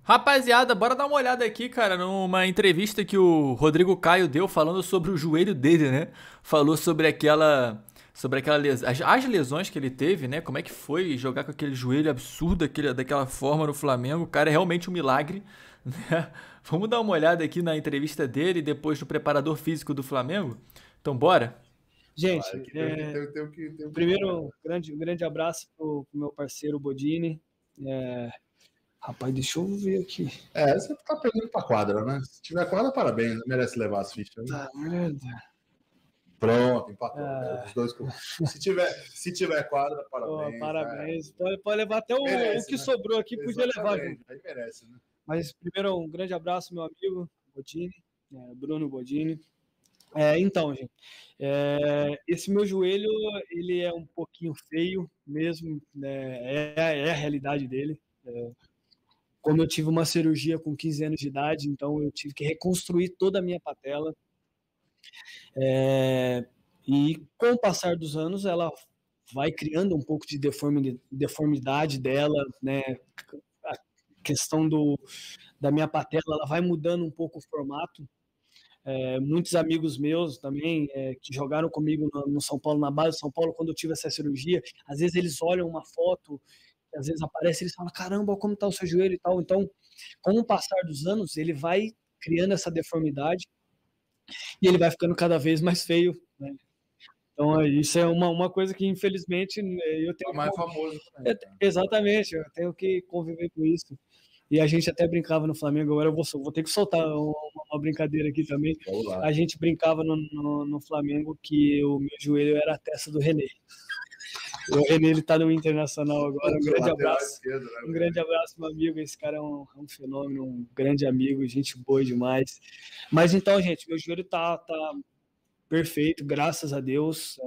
Rapaziada, bora dar uma olhada aqui, cara, numa entrevista que o Rodrigo Caio deu falando sobre o joelho dele, né? Falou sobre aquela as lesões que ele teve, né? Como é que foi jogar com aquele joelho absurdo daquela forma no Flamengo? O cara é realmente um milagre, né? Vamos dar uma olhada aqui na entrevista dele depois do preparador físico do Flamengo? Então, bora? Gente, primeiro, um grande abraço pro meu parceiro Bodini. Rapaz, deixa eu ver aqui. Você tá perdendo pra quadra, né? Se tiver quadra, parabéns, merece levar as fichas. Tá, merda. Pronto, empatou. Os dois. Se tiver quadra, parabéns. Parabéns. Pode levar até o que sobrou aqui, podia levar junto. Aí merece, né? Mas primeiro, um grande abraço, meu amigo Bodini, Bruno Bodini. Então, gente, esse meu joelho, ele é um pouquinho feio mesmo, né? É a realidade dele. Como eu tive uma cirurgia com 15 anos de idade, então eu tive que reconstruir toda a minha patela. E com o passar dos anos, ela vai criando um pouco de deformidade dela, né? A questão da minha patela, ela vai mudando um pouco o formato. Muitos amigos meus também, que jogaram comigo no São Paulo, na base do São Paulo, quando eu tive essa cirurgia, às vezes eles olham uma foto, às vezes aparece, eles falam, caramba, como está o seu joelho e tal. Então, com o passar dos anos, ele vai criando essa deformidade e ele vai ficando cada vez mais feio, né? Então, isso é uma coisa que, infelizmente, eu tenho... mais famoso também. Exatamente, eu tenho que conviver com isso. E a gente até brincava no Flamengo, agora eu vou ter que soltar uma brincadeira aqui também. A gente brincava no Flamengo que o meu joelho era a testa do René. O René, ele tá no Internacional agora. Um grande abraço. Um grande abraço, meu amigo. Esse cara é um fenômeno, um grande amigo, gente boa demais. Mas então, gente, meu joelho tá perfeito, graças a Deus.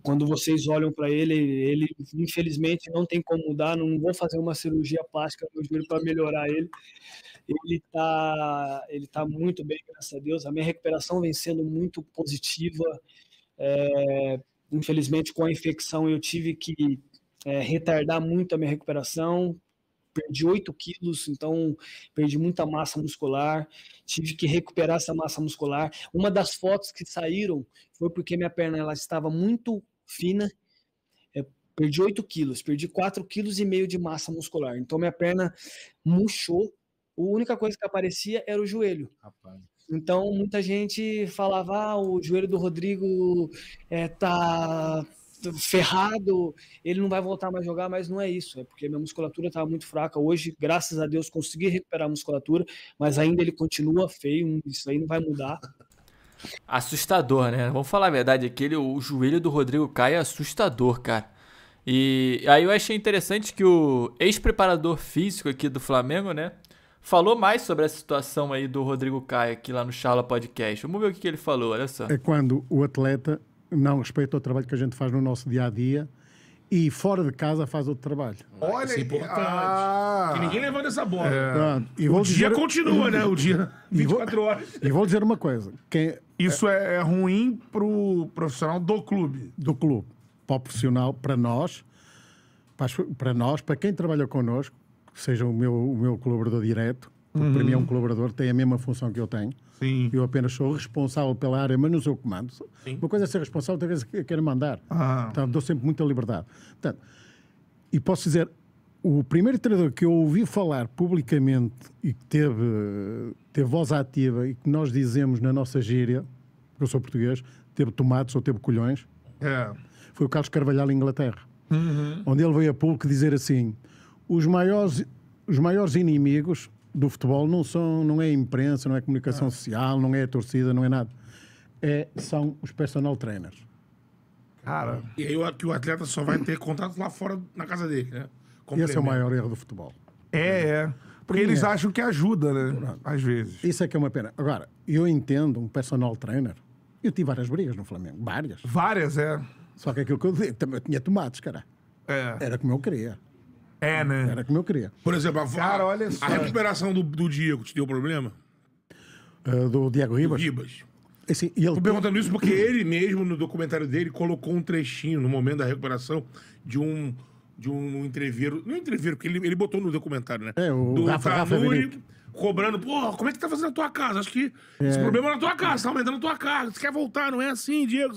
Quando vocês olham para ele infelizmente não tem como mudar, não vou fazer uma cirurgia plástica no joelho para melhorar ele. Ele tá muito bem, graças a Deus. A minha recuperação vem sendo muito positiva. Infelizmente, com a infecção, eu tive que retardar muito a minha recuperação. Perdi 8 quilos, então perdi muita massa muscular, tive que recuperar essa massa muscular. Uma das fotos que saíram foi porque minha perna ela estava muito fina, perdi 8 quilos, perdi 4,5 kg de massa muscular, então minha perna murchou, a única coisa que aparecia era o joelho. Rapaz. Então muita gente falava, o joelho do Rodrigo tá ferrado, ele não vai voltar mais a jogar, mas não é isso, é porque minha musculatura estava muito fraca. Hoje, graças a Deus, consegui recuperar a musculatura, mas ainda ele continua feio, isso aí não vai mudar. Assustador, né? Vamos falar a verdade, o joelho do Rodrigo Caio é assustador, cara. E aí eu achei interessante que o ex-preparador físico aqui do Flamengo, né, falou mais sobre essa situação aí do Rodrigo Caio aqui lá no Charla Podcast. Vamos ver o que ele falou, olha só. É quando o atleta não respeita o trabalho que a gente faz no nosso dia-a-dia e fora de casa faz outro trabalho. Olha, isso é importante. Que ninguém levanta essa bola. O dia continua, né? O dia 24 horas. E vou dizer uma coisa. Isso é ruim pro profissional do clube. Do clube. Para o profissional, para nós, para quem trabalha connosco, seja o meu colaborador direto, porque para mim é um colaborador, tem a mesma função que eu tenho. Sim. Eu apenas sou responsável pela área, mas não sou comando. Sim. Uma coisa é ser responsável, outra vez é querer mandar. Então, dou sempre muita liberdade. Portanto, e posso dizer, o primeiro treinador que eu ouvi falar publicamente e que teve voz ativa e que nós dizemos na nossa gíria, porque eu sou português, teve tomates ou teve colhões, foi o Carlos Carvalhal em Inglaterra. Onde ele veio a público dizer assim, os maiores inimigos do futebol não é a imprensa, não é a comunicação social, não é a torcida, não é nada. São os personal trainers. Cara, e aí o atleta só vai ter contato lá fora, na casa dele, né? Esse é o maior erro do futebol. Porque eles acham que ajuda, né? Às vezes. Isso é que é uma pena. Agora, eu entendo um personal trainer. Eu tive várias brigas no Flamengo. Várias. Só que aquilo que eu dizia, eu tinha tomates, cara. Era como eu queria. Né? Era como eu queria. Por exemplo, a recuperação do Diego te deu problema? Do Diego Ribas? Assim, tô perguntando isso porque ele mesmo, no documentário dele, colocou um trechinho no momento da recuperação de um de um entreveiro. Não entreveiro, porque ele botou no documentário, né? O Rafa Tanuri cobrando, pô, como é que tá fazendo a tua casa? Acho que esse problema é na tua casa, tá aumentando a tua casa. Você quer voltar, não é assim, Diego?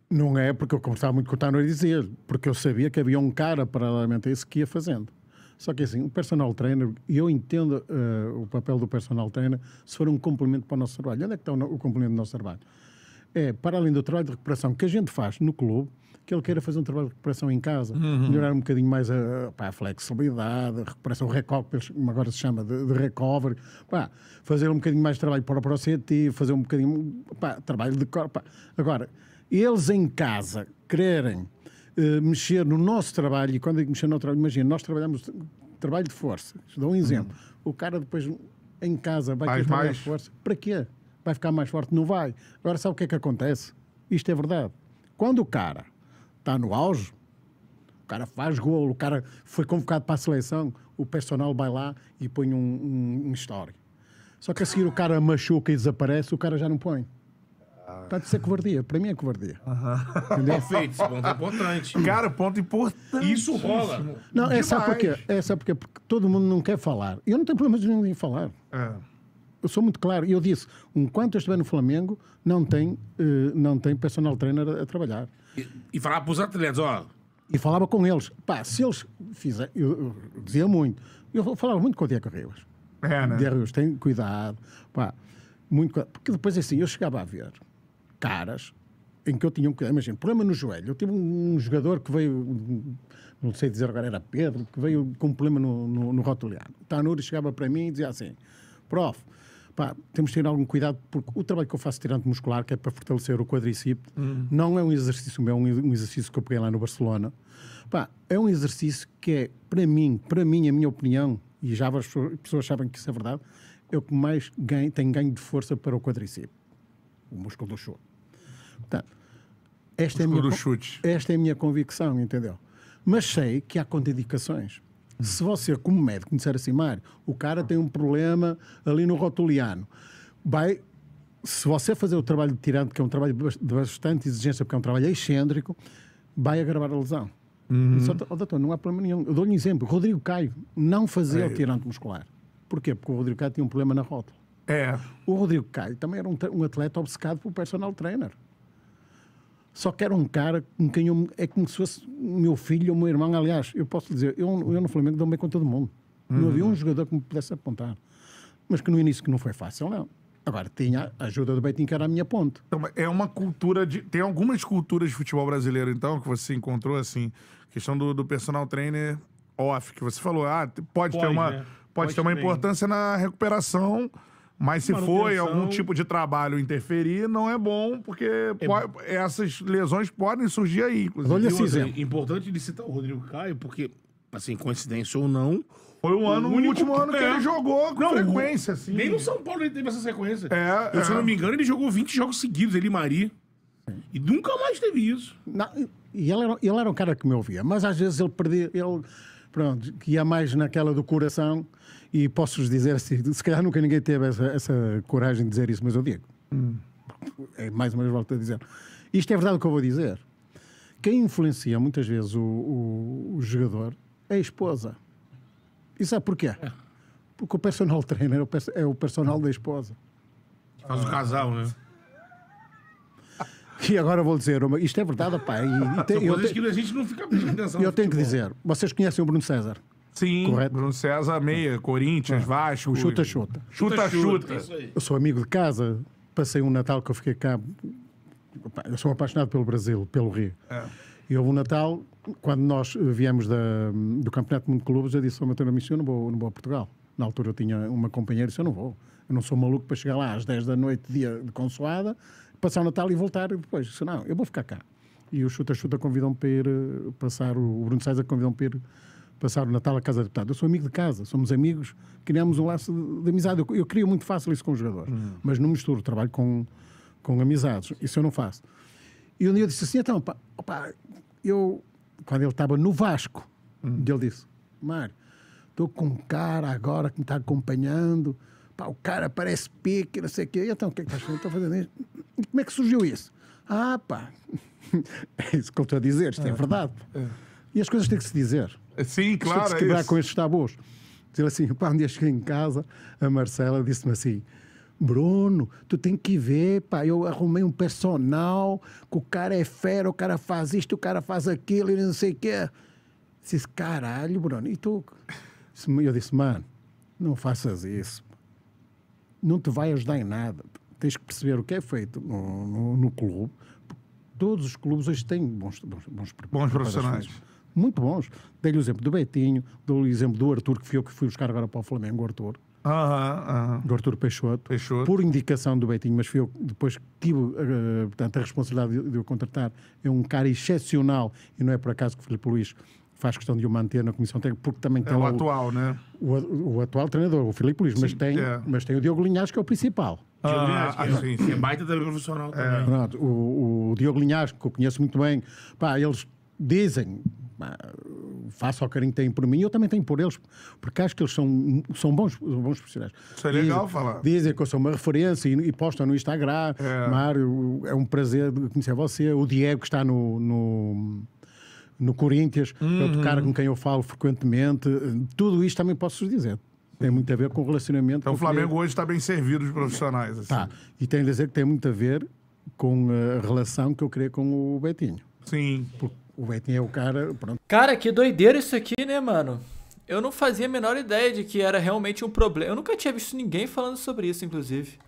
Não é porque eu conversava muito com o Tanuri dizer, porque eu sabia que havia um cara paralelamente a isso que ia fazendo. Só que assim, o personal trainer, e eu entendo o papel do personal trainer se for um complemento para o nosso trabalho. Onde é que está o complemento do nosso trabalho? É, para além do trabalho de recuperação que a gente faz no clube, que ele queira fazer um trabalho de recuperação em casa, melhorar um bocadinho mais a flexibilidade, a recuperação recovery, como agora se chama, de recovery, fazer um bocadinho mais de trabalho para o processo, fazer um bocadinho, trabalho de corpo. Agora, eles em casa quererem mexer no nosso trabalho, e quando eu digo mexer no trabalho, imagina, nós trabalhamos trabalho de força. Dou um exemplo. O cara depois em casa vai ter trabalho de força. Para quê? Vai ficar mais forte? Não vai. Agora sabe o que é que acontece? Isto é verdade. Quando o cara está no auge, o cara faz golo, o cara foi convocado para a seleção, o personal vai lá e põe um story. Só que a seguir o cara machuca e desaparece, o cara já não põe. Portanto, isso é covardia. Para mim é covardia. Perfeito, esse ponto é importante. Cara, ponto importante. Isso rola. Não, sabe porquê? Porque todo mundo não quer falar. Eu não tenho problema nenhum em falar. Eu sou muito claro. E eu disse, enquanto eu estiver no Flamengo, não tem personal trainer a trabalhar. E falar para os atletas, ó. E falava com eles. Se eles fizerem... Eu dizia muito. Eu falava muito com o Diego Rios. Né? Diego Rios, tem cuidado. Muito cuidado. Porque depois, assim, eu chegava a ver caras em que eu tinha um cuidado. Imagina, problema no joelho. Eu tive um jogador que veio... Não sei dizer agora, era Pedro, que veio com um problema no rotuliano. O Tanuri chegava para mim e dizia assim, prof, temos de ter algum cuidado, porque o trabalho que eu faço tirante muscular, que é para fortalecer o quadríceps, não é um exercício meu, é um exercício que eu peguei lá no Barcelona. É um exercício que é, para mim, a minha opinião, e já as pessoas sabem que isso é verdade, é o que mais tem ganho de força para o quadríceps. O músculo do chute. Portanto, esta é a minha convicção, entendeu? Mas sei que há contraindicações. Se você, como médico, me disser assim, Mário, o cara tem um problema ali no rotuliano, se você fazer o trabalho de tirante, que é um trabalho de bastante exigência, porque é um trabalho excêntrico, vai agravar a lesão. Doutor, não há problema nenhum. Eu dou-lhe um exemplo. Rodrigo Caio não fazia o tirante muscular. Porquê? Porque o Rodrigo Caio tinha um problema na rótula. O Rodrigo Caio também era um atleta obcecado pelo personal trainer. Só que era um cara com quem é como se fosse o meu filho ou o meu irmão. Aliás, eu posso dizer, eu no Flamengo dou bem com todo mundo. Não havia um jogador que me pudesse apontar. Mas que no início que não foi fácil, não. Agora, tinha a ajuda do Betinho, que era a minha ponte. Então, é uma cultura tem algumas culturas de futebol brasileiro, então, que você encontrou, assim, questão do personal trainer off, que você falou, pode ter uma importância na recuperação, mas se for algum tipo de trabalho interferir, não é bom, porque essas lesões podem surgir aí, inclusive. Olha esse exemplo. É importante ele citar o Rodrigo Caio, porque, assim, coincidência ou não, foi o último ano que ele jogou com frequência, assim. Nem no São Paulo ele teve essa sequência. Se eu não me engano, ele jogou 20 jogos seguidos, ele e Mari. E nunca mais teve isso. E ele era um cara que me ouvia, mas às vezes ele perdia... Pronto, que ia mais naquela do coração, e posso-vos dizer assim, se calhar nunca ninguém teve essa coragem de dizer isso, mas eu digo. É mais uma vez volto a dizer. Isto é verdade o que eu vou dizer. Quem influencia muitas vezes o jogador é a esposa. E sabe porquê? Porque o personal trainer é o personal da esposa. Faz o casal, né? E agora vou dizer, isto é verdade, pá. São coisas que a gente não fica prestando atenção. Eu tenho que dizer, vocês conhecem o Bruno César? Sim, correto? Bruno César, meia, Corinthians, Vasco. Chuta-chuta. Chuta-chuta. Eu sou amigo de casa, passei um Natal que eu fiquei cá. Eu sou apaixonado pelo Brasil, pelo Rio. E houve um Natal, quando nós viemos do Campeonato de Mundo de Clubes, eu disse ao meu treinador, eu não vou a Portugal. Na altura eu tinha uma companheira e disse, eu não vou. Eu não sou maluco para chegar lá às 10 da noite, dia de consoada, passar o Natal e voltar depois. Disse, não, eu vou ficar cá. E o Chuta-chuta convidou-me para ir passar, o Bruno César convidou-me para ir passar o Natal à casa de deputado. Eu sou amigo de casa, somos amigos, criamos um laço de amizade. Eu crio muito fácil isso com os jogadores, mas não misturo trabalho com amizades. Isso eu não faço. E um dia eu disse assim, então, quando ele estava no Vasco, ele disse, Mário, estou com um cara agora que me está acompanhando, o cara parece pique, não sei o quê. Então, o que é que estás fazendo? Estou fazendo isto. E como é que surgiu isso? É isso que eu estou a dizer, isto é verdade. E as coisas têm que se dizer. Sim, claro, tem que se quebrar com estes tabus. Dizer assim, pá, um dia cheguei em casa, a Marcela disse-me assim, Bruno, tu tem que ver, pá, eu arrumei um personal, que o cara é fera, o cara faz isto, o cara faz aquilo, e não sei o quê. Disse, caralho, Bruno, e tu? Eu disse, mano, não faças isso. Não te vai ajudar em nada. Tens que perceber o que é feito no clube. Todos os clubes hoje têm bons profissionais. Muito bons. Dei-lhe o exemplo do Betinho, dou-lhe o exemplo do Arthur, que fui buscar agora para o Flamengo, o Arthur. Do Arthur Peixoto, por indicação do Betinho, mas fui eu depois que tive portanto, a responsabilidade de o contratar. É um cara excepcional e não é por acaso que o Filipe Luís faz questão de o manter na comissão técnica, porque também tem o atual, né? O atual treinador, o Filipe Luís, mas tem o Diogo Linhares, que é o principal. Sim, é baita também profissional também. Pronto, o Diogo Linhares, que eu conheço muito bem, pá, eles dizem, faço ao carinho que têm por mim, eu também tenho por eles, porque acho que eles são bons profissionais. Isso é legal falar. Dizem que eu sou uma referência e postam no Instagram. Mário, é um prazer conhecer você. O Diego, que está no Corinthians, é outro cara com quem eu falo frequentemente. Tudo isto também posso dizer. Tem muito a ver com o relacionamento. Então o Flamengo hoje está bem servido de profissionais. Assim. Tá. E tenho a dizer que tem muito a ver com a relação que eu criei com o Betinho. Sim. Porque o Betinho é o cara... Pronto. Cara, que doideira isso aqui, né, mano? Eu não fazia a menor ideia de que era realmente um problema. Eu nunca tinha visto ninguém falando sobre isso, inclusive.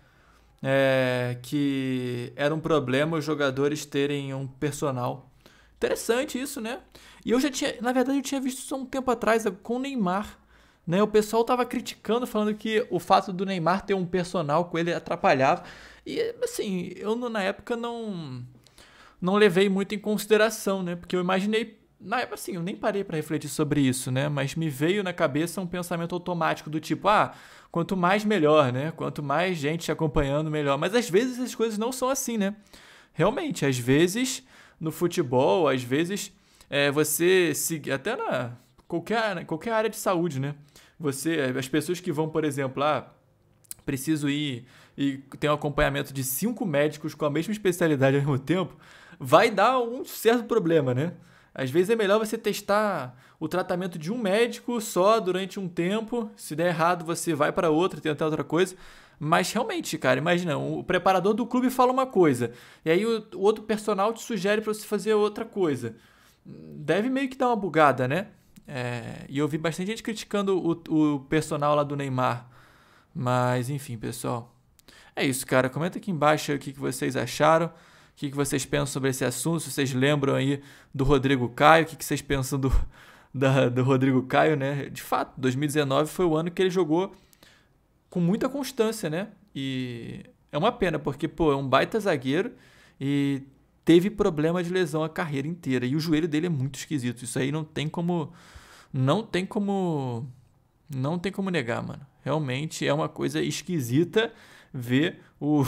Que era um problema os jogadores terem um personal. Interessante isso, né? E eu já tinha... Na verdade, eu tinha visto isso há um tempo atrás com o Neymar. Né? O pessoal tava criticando, falando que o fato do Neymar ter um personal com ele atrapalhava. E, assim, eu na época não levei muito em consideração, né? Porque eu imaginei... Na época, assim, eu nem parei para refletir sobre isso, né? Mas me veio na cabeça um pensamento automático do tipo, quanto mais melhor, né? Quanto mais gente te acompanhando, melhor. Mas às vezes as coisas não são assim, né? Realmente, às vezes, no futebol, às vezes, você... Até na qualquer área de saúde, né? As pessoas que vão, por exemplo, preciso ir e tem um acompanhamento de 5 médicos com a mesma especialidade ao mesmo tempo, vai dar um certo problema, né? Às vezes é melhor você testar o tratamento de um médico só durante um tempo. Se der errado, você vai para outro, tentar outra coisa. Mas realmente, cara, imagina, o preparador do clube fala uma coisa, e aí o outro personal te sugere para você fazer outra coisa. Deve meio que dar uma bugada, né? E eu vi bastante gente criticando o personal lá do Neymar. Mas, enfim, pessoal. É isso, cara. Comenta aqui embaixo o que vocês acharam. O que vocês pensam sobre esse assunto. Se vocês lembram aí do Rodrigo Caio. O que vocês pensam do Rodrigo Caio, né? De fato, 2019 foi o ano que ele jogou com muita constância, né? E é uma pena, porque, é um baita zagueiro e teve problema de lesão a carreira inteira. E o joelho dele é muito esquisito. Isso aí não tem como negar, mano. Realmente é uma coisa esquisita ver o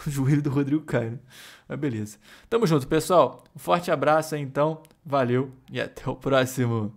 joelho do Rodrigo Caio, né? Mas beleza. Tamo junto, pessoal. Um forte abraço aí, então. Valeu e até o próximo.